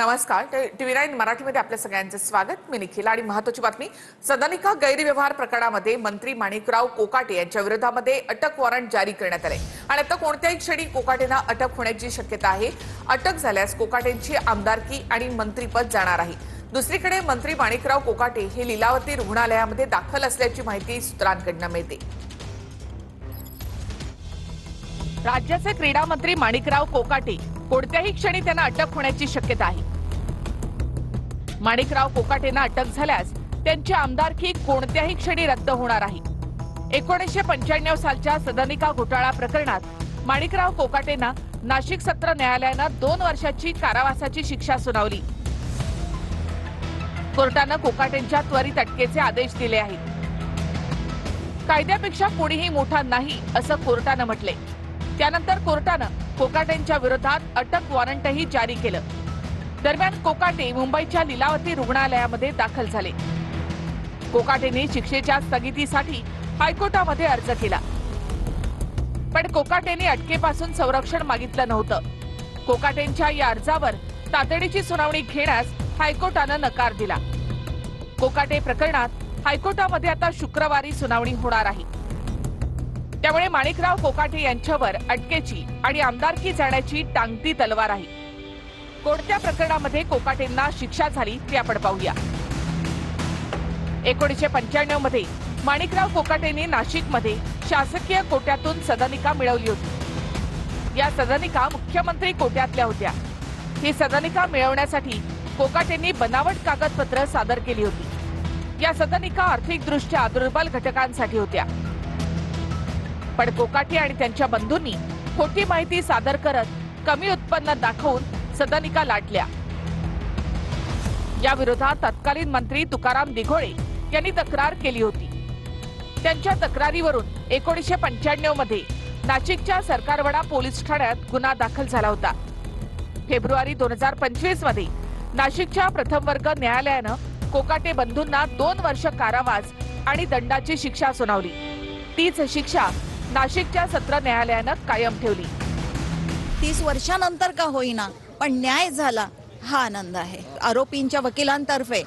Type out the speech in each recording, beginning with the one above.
नमस्कार. TV9 मराठीमध्ये आपल्या सगळ्यांचे स्वागत. मी निखिल आणि महत्त्वाची बातमी. सदनिका गैरव्यवहार प्रकरणामध्ये मंत्री माणिकराव कोकाटे यांच्या विरोधामध्ये अटक वॉरंट जारी करण्यात आले आणि आता कोणत्याही क्षणी कोकाटेंना अटक होण्याची शक्यता आहे. अटक झाल्यास कोकाटेंची आमदारकी आणि मंत्रीपद जाणार आहे. दुसरीकडे मंत्री माणिकराव कोकाटे हे लीलावती रुग्णालयामध्ये दाखल असल्याची माहिती सूत्रांकडून मिळते. राज्याचे क्रीडा मंत्री माणिकराव कोकाटे कोणत्याही क्षणी त्यांना अटक होण्याची शक्यता आहे. माणिकराव कोकाटेंना अटक झाल्यास त्यांची आमदारकी कोणत्याही क्षणी रद्द होणार आहे. 1995 सालच्या सदनिका घोटाळा प्रकरणात माणिकराव कोकाटेंना नाशिक सत्र न्यायालयानं 2 वर्षाची कारावासाची शिक्षा सुनावली. कोर्टानं कोकाटेंच्या त्वरित अटकेचे आदेश दिले आहेत. कायद्यापेक्षा कोणीही मोठा नाही असं कोर्टानं म्हटले. त्यानंतर कोर्टानं कोकाटेंच्या विरोधात अटक वॉरंटही जारी केलं. दरम्यान कोकाटे मुंबईच्या लीलावती रुग्णालयामध्ये दाखल झाले. कोकाटेंनी शिक्षेच्या स्थगितीसाठी हायकोर्टामध्ये अर्ज केला, पण कोकाटेंनी अटकेपासून संरक्षण मागितलं नव्हतं. कोकाटेंच्या या अर्जावर तातडीची सुनावणी घेण्यास हायकोर्टानं नकार दिला. कोकाटे प्रकरणात हायकोर्टामध्ये आता शुक्रवारी सुनावणी होणार आहे. त्यामुळे माणिकराव कोकाटे यांच्यावर अटकेची आणि आमदारकी जाण्याची टांगती तलवार आहे. कोणत्या प्रकरणामध्ये कोकाटेंना शिक्षा झाली ते आपण पाहूया. 1995 मध्ये माणिकराव कोकाटेंनी नाशिकमध्ये शासकीय कोट्यातून सदनिका मिळवली होती. या सदनिका मुख्यमंत्री कोट्यातल्या होत्या. ही सदनिका मिळवण्यासाठी कोकाटेंनी बनावट कागदपत्र सादर केली होती. या सदनिका आर्थिकदृष्ट्या दुर्बल घटकांसाठी होत्या, पण कोकाटे आणि त्यांच्या बंधूंनी खोटी माहिती सादर करत कमी उत्पन्न दाखवून सदनिका लाटल्या. या विरोधात तत्कालीन मंत्री तुकाराम दिघोळे यांनी तक्रार केली होती. त्यांच्या तक्रारीवरून 1995 मध्ये नाशिकच्या सरकारवाडा पोलीस ठाण्यात गुन्हा दाखल झाला होता. फेब्रुवारी 2025 मध्ये नाशिकच्या प्रथम वर्ग न्यायालयानं कोकाटे बंधूंना 2 वर्ष कारावास आणि दंडाची शिक्षा सुनावली. तीच शिक्षा नाशिकच्या सत्र न्यायालयानं कायम ठेवली. 30 वर्षानंतर का होईना पण न्याय झाला हा आनंद आहे. आरोपींच्या वकिलांतर्फे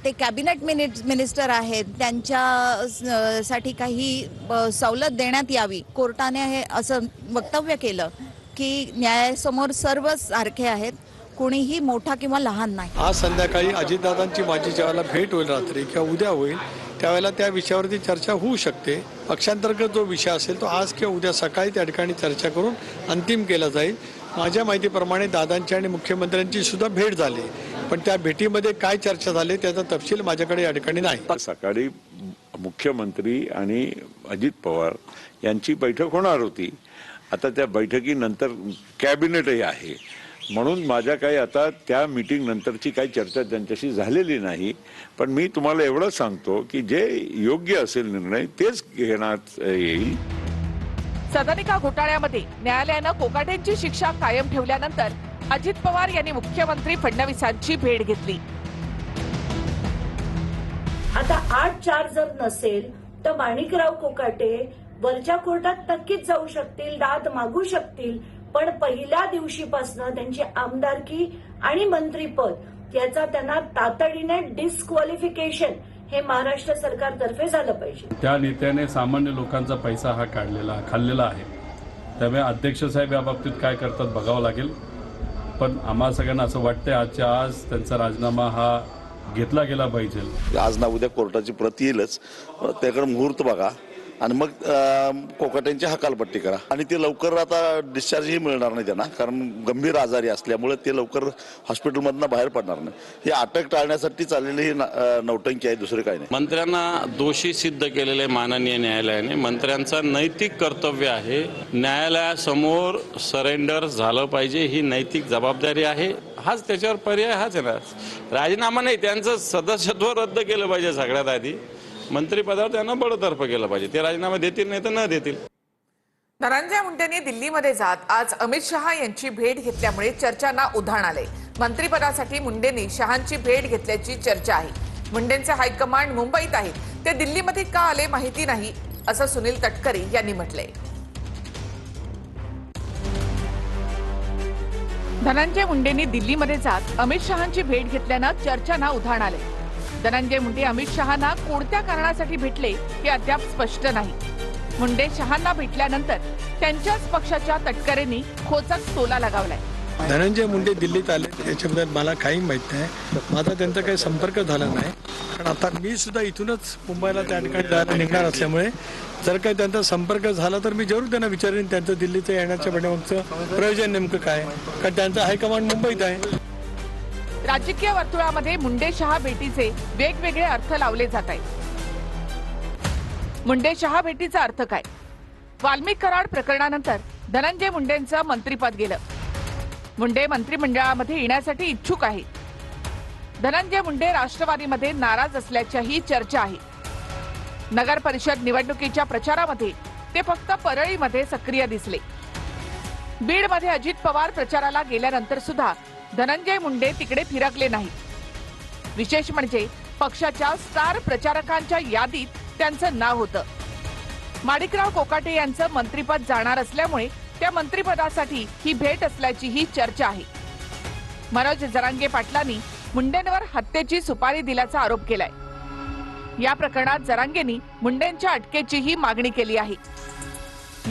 ते कॅबिनेट मिनिस्टर आहेत, त्यांच्या साठी काही सवलत देण्यात यावी. कोर्टाने हे असं वक्तव्य केलं की न्यायासमोर सर्व सारखे आहेत, कोणीही मोठा किंवा लहान नाही. आज संध्याकाळी अजितदादांची माझी ज्यावेळेला भेट होईल रात्री किंवा उद्या होईल त्यावेळेला त्या विषयावरती चर्चा होऊ शकते. पक्षांतर्गत जो विषय असेल तो आज किंवा उद्या सकाळी त्या ठिकाणी चर्चा करून अंतिम केला जाईल. माझ्या माहितीप्रमाणे दादांची आणि मुख्यमंत्र्यांची सुद्धा भेट झाली, पण त्या भेटीमध्ये काय चर्चा झाली त्याचा तपशील माझ्याकडे या ठिकाणी नाही. सकाळी मुख्यमंत्री आणि अजित पवार यांची बैठक होणार होती. आता त्या बैठकीनंतर कॅबिनेटही आहे, म्हणून माझ्या काही आता त्या मीटिंग नंतरची काही चर्चा त्यांच्याशी झालेली नाही. पण मी तुम्हाला एवढं सांगतो की जे योग्य असेल निर्णय तेच घेण्यात येईल. सदनिका घोटाळ्यामध्ये न्यायालयानं कोकाटेंची शिक्षा कायम ठेवल्यानंतर अजित पवार यांनी मुख्यमंत्री फडणवीसांची भेट घेतली. आता 8-4 जर नसेल तर माणिकराव कोकाटे वरच्या कोर्टात नक्कीच जाऊ शकतील, दाद मागू शकतील, पण पहिल्या दिवशीपासून त्यांची आमदारकी आणि मंत्रीपद याचा त्यांना तातडीने डिस्क्वालिफिकेशन हे महाराष्ट्र सरकारतर्फे झालं पाहिजे. त्या नेत्याने सामान्य लोकांचा पैसा हा खाल्लेला आहे. त्यामुळे अध्यक्ष साहेब या बाबतीत काय करतात बघावं लागेल. पण आम्हाला सगळ्यांना असं वाटतंय आजच्या आज त्यांचा राजीनामा हा घेतला गेला पाहिजे. आज ना उद्या कोर्टाची प्रत येईलच, त्याकडे मुहूर्त बघा आणि मग कोकाटेंची हकालपट्टी करा. आणि ते लवकर आता डिस्चार्जही मिळणार नाही त्यांना, कारण गंभीर आजारी असल्यामुळे ते लवकर हॉस्पिटलमधनं बाहेर पडणार नाही. हे अटक टाळण्यासाठी चाललेली नौटंकी आहे, दुसरे काही नाही. मंत्र्यांना दोषी सिद्ध केलेले माननीय न्यायालयाने मंत्र्यांचं नैतिक कर्तव्य आहे. न्यायालयासमोर सरेंडर झालं पाहिजे, ही नैतिक जबाबदारी आहे. हाच त्याच्यावर पर्याय हाच आहे ना, राजीनामा नाही, त्यांचं सदस्यत्व रद्द केलं पाहिजे. सगळ्यात आधी मंत्रिपदावर त्यांना बडतर्फ केलं पाहिजे. ते राजीनामा देतील नाही तर न देतील. धनंजय मुंडेंनी दिल्लीमध्ये जात आज अमित शहा यांची भेट घेतल्यामुळे चर्चांना उधाण आले. मंत्रिपदासाठी मुंडेंनी शहांची भेट घेतल्याची चर्चा आहे. मुंडेंचे हायकमांड मुंबईत आहेत, ते दिल्लीमध्ये का आले माहिती नाही असं सुनील तटकरे यांनी म्हटलंय. धनंजय मुंडेंनी दिल्लीमध्ये जात अमित शहांची भेट घेतल्यानं चर्चांना उधाण आले. धनंजय मुंडे अमित शहांना कोणत्या कारणासाठी भेटले हे अद्याप स्पष्ट नाही. मुंडे शहांना भेटल्यानंतर त्यांच्याच पक्षाच्या तटकरेंनी खोचक टोला लगावलाय. धनंजय मुंडे दिल्लीत आले याच्याबद्दल मला काही माहित नाही. माझा त्यांचा काही संपर्क झाला नाही. कारण आता मी सुद्धा इथूनच मुंबईला त्या ठिकाणी जायला निघणार असल्यामुळे जर काही त्यांचा संपर्क झाला तर मी जरूर त्यांना विचारेन त्यांचं दिल्लीचं येण्याच्या पाठीमागचं प्रयोजन नेमकं काय, कारण त्यांचा हायकमांड मुंबईत आहे. राजकीय वर्तुळामध्ये मुंडे शहा भेटीचे वेगवेगळे अर्थ लावले जात आहेत. मुंडे शहा भेटीचा अर्थ काय? वाल्मिक कराड प्रकरणानंतर धनंजय मुंडेंचं मंत्रिपद गेलं. मुंडे मंत्रिमंडळामध्ये येण्यासाठी इच्छुक आहे. धनंजय मुंडे राष्ट्रवादीमध्ये नाराज असल्याच्याही चर्चा आहे. नगर परिषद निवडणुकीच्या प्रचारामध्ये ते फक्त परळीमध्ये सक्रिय दिसले. बीडमध्ये अजित पवार प्रचाराला गेल्यानंतर सुद्धा धनंजय मुंडे तिकडे फिरकले नाही. विशेष म्हणजे पक्षाच्या स्टार प्रचारकांच्या यादीत त्यांचं नाव होतं. माणिकराव कोकाटे यांचं मंत्रिपद जाणार असल्यामुळे त्या मंत्रिपदासाठी ही भेट असल्याचीही चर्चा आहे. मनोज जरांगे पाटलांनी मुंडेंवर हत्येची सुपारी दिल्याचा आरोप केलाय. या प्रकरणात जरांगेंनी मुंडेंच्या अटकेचीही मागणी केली आहे.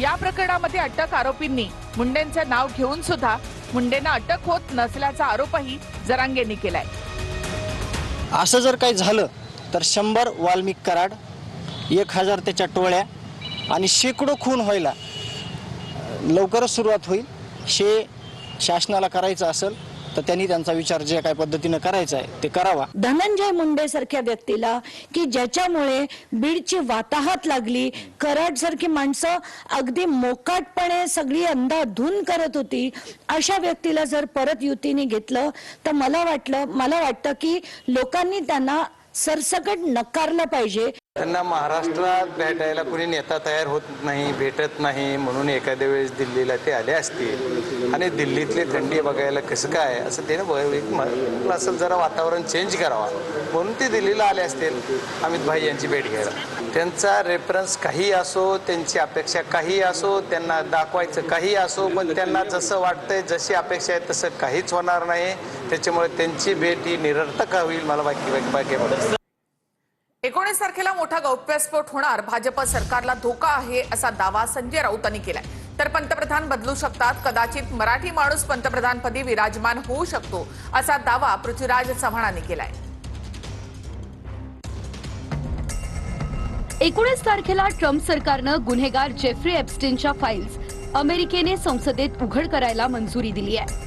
या प्रकरणामध्ये अटक आरोपींनी मुंडेंचे नाव घेऊन सुद्धा मुंडेंना अटक होत नसल्याचा आरोपही जरांगेंनी केलाय. असं जर काही झालं तर 100 वाल्मिक कराड, 1000 त्याच्या टोळ्या आणि शेकडो खून व्हायला लवकरच सुरुवात होईल. शासनाला करायचं असेल तर त्यांनी त्यांचा विचार जे काही पद्धतीने करायचा आहे ते करावा. धनंजय मुंडे सारख्या व्यक्तीला की ज्याच्यामुळे बीडची वाताहत लागली, कराड सारखी माणसं अगदी मोकाटपणे सगळी अंधाधुंद करत होती, अशा व्यक्तीला जर परत युतीने घेतलं तर मला वाटतं की लोकांनी त्यांना सरसकट नकारलं पाहिजे. त्यांना महाराष्ट्रात भेटायला कुणी नेता तयार होत नाही, भेटत नाही, म्हणून एखाद्या वेळेस दिल्लीला ते आले असतील आणि दिल्लीतली थंडी बघायला कसं काय असं ते असं जरा वातावरण चेंज करावा म्हणून ते दिल्लीला आले असतील अमित भाई यांची भेट घ्यायला. त्यांचा रेफरन्स काही असो, त्यांची अपेक्षा काही असो, त्यांना दाखवायचं काही असो, पण त्यांना जसं वाटतंय जशी अपेक्षा आहे तसं काहीच होणार नाही. त्याच्यामुळे त्यांची भेट ही निरर्थक होईल मला बाकी 19 तारखेला मोठा गौप्यस्फोट होणार, भाजप सरकारला धोका आहे असा दावा संजय राऊतांनी केलाय. तर पंतप्रधान बदलू शकतात, कदाचित मराठी माणूस पंतप्रधानपदी विराजमान होऊ शकतो असा दावा पृथ्वीराज चव्हाणांनी केलाय. 19 तारखेला ट्रम्प सरकारनं गुन्हेगार जेफ्री एप्स्टीनच्या फाईल्स अमेरिकेने संसदेत उघड करायला मंजुरी दिली आहे.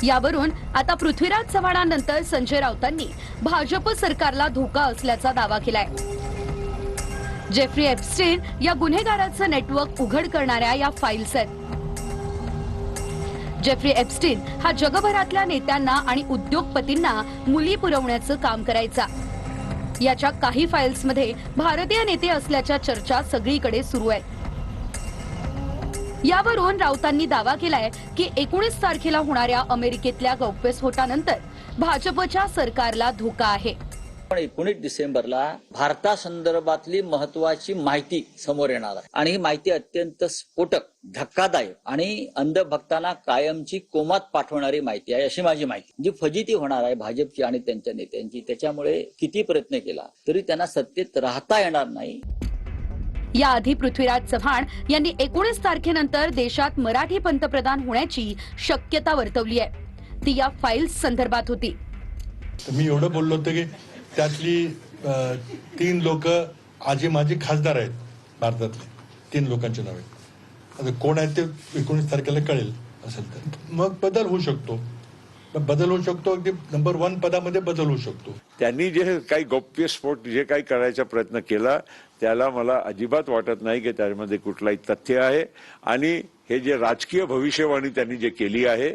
यावरून आता पृथ्वीराज चव्हाणांनंतर संजय राऊतांनी भाजप सरकारला धोका असल्याचा दावा केलाय. जेफ्री एप्स्टीन या गुन्हेगाराचं नेटवर्क उघड करणाऱ्या या फाईल्स आहेत. जेफ्री एप्स्टीन हा जगभरातल्या नेत्यांना आणि उद्योगपतींना मुली पुरवण्याचं काम करायचा. याच्या काही फाईल्समध्ये भारतीय नेते असल्याच्या चर्चा सगळीकडे सुरू आहेत. यावरून राऊतांनी दावा केलाय की 19 तारखेला होणाऱ्या अमेरिकेतल्या गौप्यस्फोटानंतर भाजपच्या सरकारला धोका आहे. पण 19 डिसेंबरला भारतासंदर्भातली महत्वाची माहिती समोर येणार आहे आणि ही माहिती अत्यंत स्फोटक, धक्कादायक आणि अंधभक्तांना कायमची कोमात पाठवणारी माहिती आहे अशी माझी माहिती. जी फजिती होणार आहे भाजपची आणि त्यांच्या नेत्यांची, त्याच्यामुळे किती प्रयत्न केला तरी त्यांना सत्तेत राहता येणार नाही. याआधी पृथ्वीराज चव्हाण यांनी 19 तारखेनंतर देशात मराठी पंतप्रधान होण्याची शक्यता वर्तवली आहे. ती या फाईल्स संदर्भात होती. मी एवढं बोललो होतो की त्यातली 3 लोक आजी माझी खासदार आहेत भारतातले. 3 लोकांची नावे आता कोण आहेत ते 19 तारखेला कळेल असेल तर मग बदल होऊ शकतो. अगदी नंबर 1 पदामध्ये बदल होऊ शकतो. त्यांनी जे काही गौप्यस्फोट जे काही करायचा प्रयत्न केला त्याला मला अजिबात वाटत नाही की त्यामध्ये कुठलाही तथ्य आहे. आणि हे जे राजकीय भविष्यवाणी त्यांनी जे केली आहे,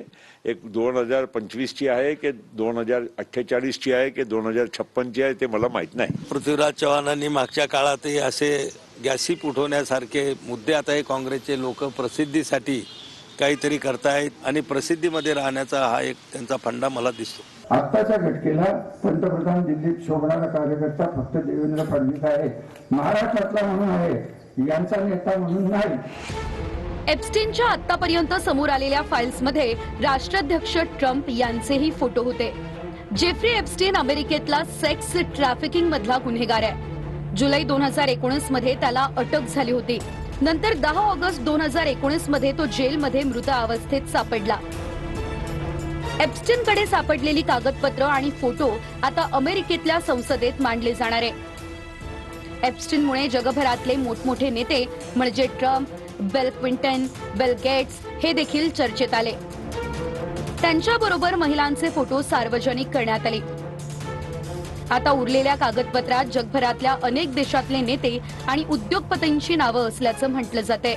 एक 2025ची आहे की 2048ची आहे की 2056ची आहे ते मला माहित नाही. पृथ्वीराज चव्हाणांनी मागच्या काळातही असे गॅसिप उठवण्यासारखे मुद्दे आता हे काँग्रेसचे लोक प्रसिद्धीसाठी काहीतरी करतायत आणि प्रसिद्धीमध्ये राहण्याचा हा एक त्यांचा फंडा मला दिसतो. आत्ताच्या घटनेला पंतप्रधान दिल्लीत शोभणारा कार्यकर्ता फक्त देवेंद्र फडणवीस आहे. महाराष्ट्रातला म्हणून आहे, यांचा नेता म्हणून नाही. एप्स्टीनच्या आतापर्यंत समोर आलेल्या फाईल्समध्ये राष्ट्राध्यक्ष ट्रम्प यांचेही फोटो होते. जेफ्री एप्स्टीन अमेरिकेतला सेक्स ट्रॅफिकिंग मधला गुन्हेगार आहे. जुलै 2019 मध्ये त्याला अटक झाली होती. नंतर 10 ऑगस्ट 2019 मध्ये तो जेलमध्ये मृत अवस्थेत सापडला. एप्स्टीनकडे सापडलेली कागदपत्र आणि फोटो आता अमेरिकेतल्या संसदेत मांडले जाणार आहे. एप्स्टीनमुळे जगभरातले मोठमोठे नेते म्हणजे Trump, Bill Clinton, Bill Gates हे देखील चर्चेत आले. त्यांच्याबरोबर महिलांचे फोटो सार्वजनिक करण्यात आले. आता उरलेल्या कागदपत्रात जगभरातल्या अनेक देशातले नेते आणि उद्योगपतींची नावं असल्याचं म्हटलं जातंय.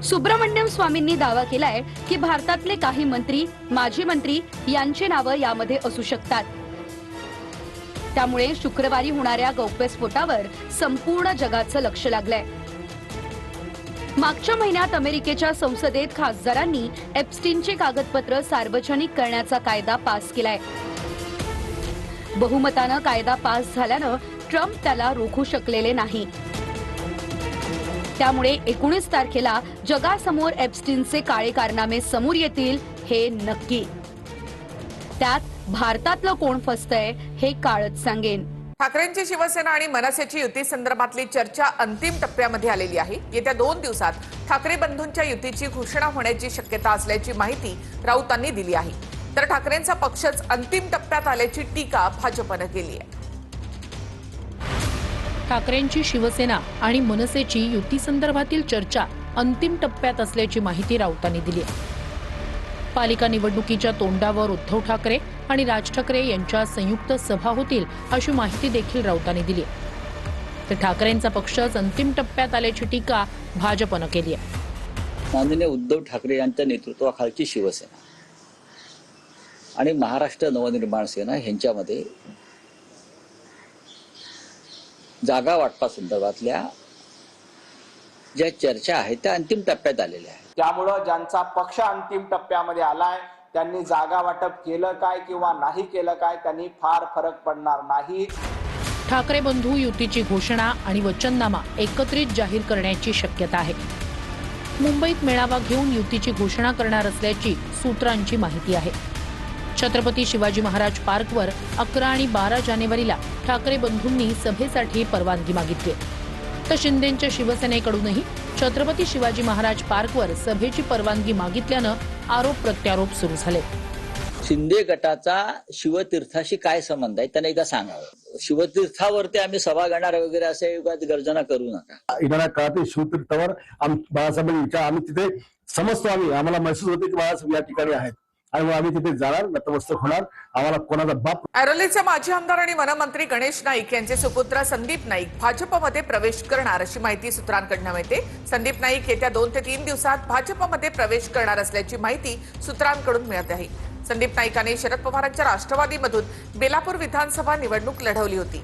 सुब्रमण्यम स्वामींनी दावा केलाय की भारतातले काही मंत्री, माजी मंत्री यांची नावं यामध्ये असू शकतात. त्यामुळे शुक्रवारी होणाऱ्या गौप्यस्फोटावर संपूर्ण जगाचं लक्ष लागलंय. मागच्या महिन्यात अमेरिकेच्या संसदेत खासदारांनी एप्स्टीनची कागदपत्र सार्वजनिक करण्याचा कायदा पास केलाय. बहुमतानं कायदा पास झाल्यानं ट्रम्प त्याला रोखू शकलेले नाही. त्यामुळे 19 तारखेला जगासमोर एप्स्टीनचे काळे कारनामे समोर येतील हे नक्की. त्यात भारतातलं कोण फसतंय हे काळच सांगेन. ठाकरेंची शिवसेना आणि मनसेची युती संदर्भातली चर्चा अंतिम टप्प्यामध्ये आलेली आहे. येत्या 2 दिवसात ठाकरे बंधूंच्या युतीची घोषणा होण्याची शक्यता असल्याची माहिती राऊतांनी दिली आहे. तर ठाकरेंचा पक्षच अंतिम टप्प्यात आल्याची टीका भाजपनं केली आहे. ठाकरेंची शिवसेना आणि मनसेची युती संदर्भातील चर्चा अंतिम टप्प्यात असल्याची माहिती राऊतांनी दिली आहे. पालिका निवडणुकीच्या तोंडावर उद्धव ठाकरे आणि राज ठाकरे यांच्या संयुक्त सभा होतील अशी माहिती देखील राऊतांनी दिली आहे. तर ठाकरेंचा पक्षच अंतिम टप्प्यात आल्याची टीका भाजपनं केली आहे. माननीय उद्धव ठाकरे यांच्या नेतृत्वाखालची शिवसेना आणि महाराष्ट्र नवनिर्माण सेना यांच्यामध्ये जागा वाटपा संदर्भातल्या ज्या चर्चा आहेत त्या अंतिम टप्प्यात आलेल्या आहेत. त्यामुळं ज्यांचा पक्ष अंतिम टप्प्यामध्ये आलाय त्यांनी जागा वाटप केलं काय किंवा नाही केलं काय त्यांनी फार फरक पडणार नाही. ठाकरे बंधू युतीची घोषणा आणि वचननामा एकत्रित जाहीर करण्याची शक्यता आहे. मुंबईत मेळावा घेऊन युतीची घोषणा करणार असल्याची सूत्रांची माहिती आहे. छत्रपती शिवाजी महाराज पार्कवर 11 आणि 12 जानेवारीला ठाकरे बंधूंनी सभेसाठी परवानगी मागितली. तर शिंदेंच्या शिवसेनेकडूनही छत्रपती शिवाजी महाराज पार्कवर सभेची परवानगी मागितल्यानं आरोप प्रत्यारोप सुरू झाले. शिंदे गटाचा शिवतीर्थाशी काय संबंध आहे त्यांना एकदा सांगावं. शिवतीर्थावरती आम्ही सभा घेणार वगैरे असे गर्जना करू नका. येणाऱ्या काळात शिवतीर्थावर बाळासाहेब आम्ही तिथे समजतो, आम्हाला महसूस होते की बाळासाहेब या ठिकाणी आहेत आणि आम्ही तिथे जाणार, नतमस्तक होणार. आम्हाला कोणाचा बाप. ऐरोलीचे माजी आमदार आणि वनमंत्री गणेश नाईक यांचे सुपुत्र संदीप नाईक भाजपमध्ये प्रवेश करणार अशी माहिती सूत्रांकडून मिळते. संदीप नाईक येत्या 2 ते 3 दिवसात भाजपमध्ये प्रवेश करणार असल्याची माहिती सूत्रांकडून मिळत आहे. संदीप नाईकांनी शरद पवारांच्या राष्ट्रवादीमधून बेलापूर विधानसभा निवडणूक लढवली होती.